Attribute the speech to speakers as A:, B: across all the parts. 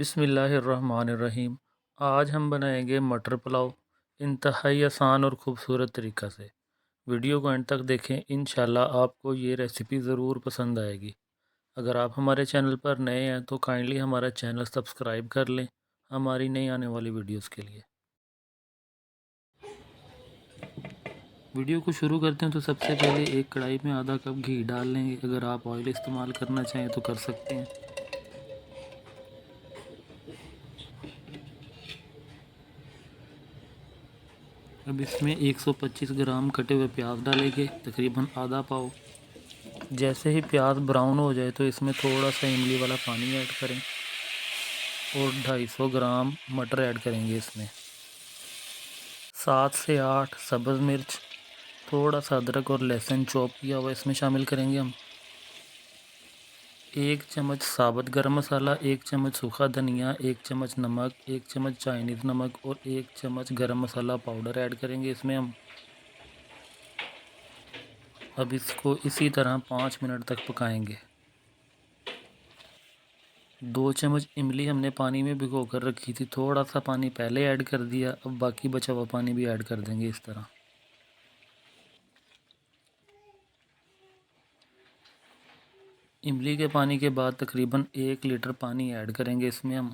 A: बिस्मिल्लाहिर्रहमानिर्रहीम। आज हम बनाएंगे मटर पुलाव इंतहाई आसान और ख़ूबसूरत तरीक़ा से। वीडियो को एंड तक देखें, इंशाल्लाह आपको ये रेसिपी ज़रूर पसंद आएगी। अगर आप हमारे चैनल पर नए हैं तो काइंडली हमारा चैनल सब्सक्राइब कर लें हमारी नई आने वाली वीडियोस के लिए। वीडियो को शुरू करते हैं तो सबसे पहले एक कढ़ाई में आधा कप घी डाल लेंगे। अगर आप ऑयल इस्तेमाल करना चाहें तो कर सकते हैं। अब इसमें 125 ग्राम कटे हुए प्याज डालेंगे, तकरीबन आधा पाव। जैसे ही प्याज ब्राउन हो जाए तो इसमें थोड़ा सा इमली वाला पानी ऐड करें और 250 ग्राम मटर ऐड करेंगे। इसमें 7 से 8 सब्ज़ मिर्च, थोड़ा सा अदरक और लहसुन चॉप किया हुआ इसमें शामिल करेंगे हम। 1 चम्मच साबुत गरम मसाला, 1 चम्मच सूखा धनिया, 1 चम्मच नमक, 1 चम्मच चाइनीज़ नमक और 1 चम्मच गरम मसाला पाउडर ऐड करेंगे इसमें हम। अब इसको इसी तरह 5 मिनट तक पकाएंगे। 2 चम्मच इमली हमने पानी में भिगो कर रखी थी, थोड़ा सा पानी पहले ऐड कर दिया। अब बाकी बचा हुआ पानी भी ऐड कर देंगे इस तरह। इमली के पानी के बाद तकरीबन 1 लीटर पानी ऐड करेंगे इसमें हम।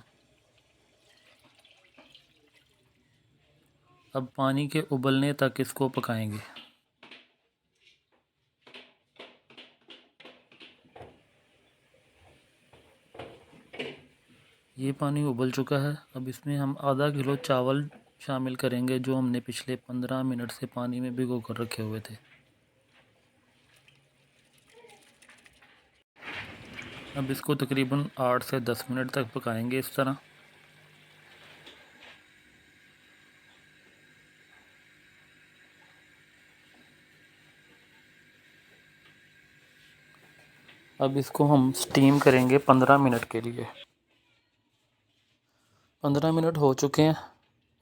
A: अब पानी के उबलने तक इसको पकाएंगे। ये पानी उबल चुका है। अब इसमें हम आधा किलो चावल शामिल करेंगे जो हमने पिछले 15 मिनट से पानी में भिगो कर रखे हुए थे। अब इसको तकरीबन 8 से 10 मिनट तक पकाएंगे इस तरह। अब इसको हम स्टीम करेंगे 15 मिनट के लिए। 15 मिनट हो चुके हैं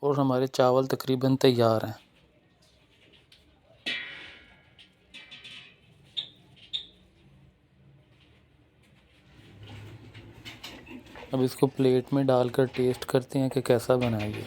A: और हमारे चावल तकरीबन तैयार हैं। अब इसको प्लेट में डालकर टेस्ट करते हैं कि कैसा बना है ये।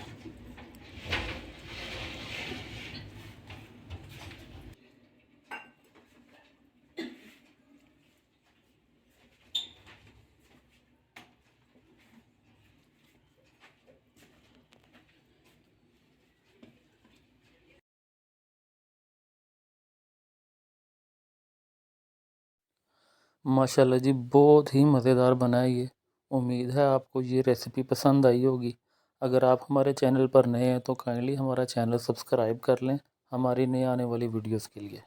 A: माशाल्लाह जी, बहुत ही मज़ेदार बना है ये। उम्मीद है आपको ये रेसिपी पसंद आई होगी। अगर आप हमारे चैनल पर नए हैं तो काइंडली हमारा चैनल सब्सक्राइब कर लें हमारी नई आने वाली वीडियोस के लिए।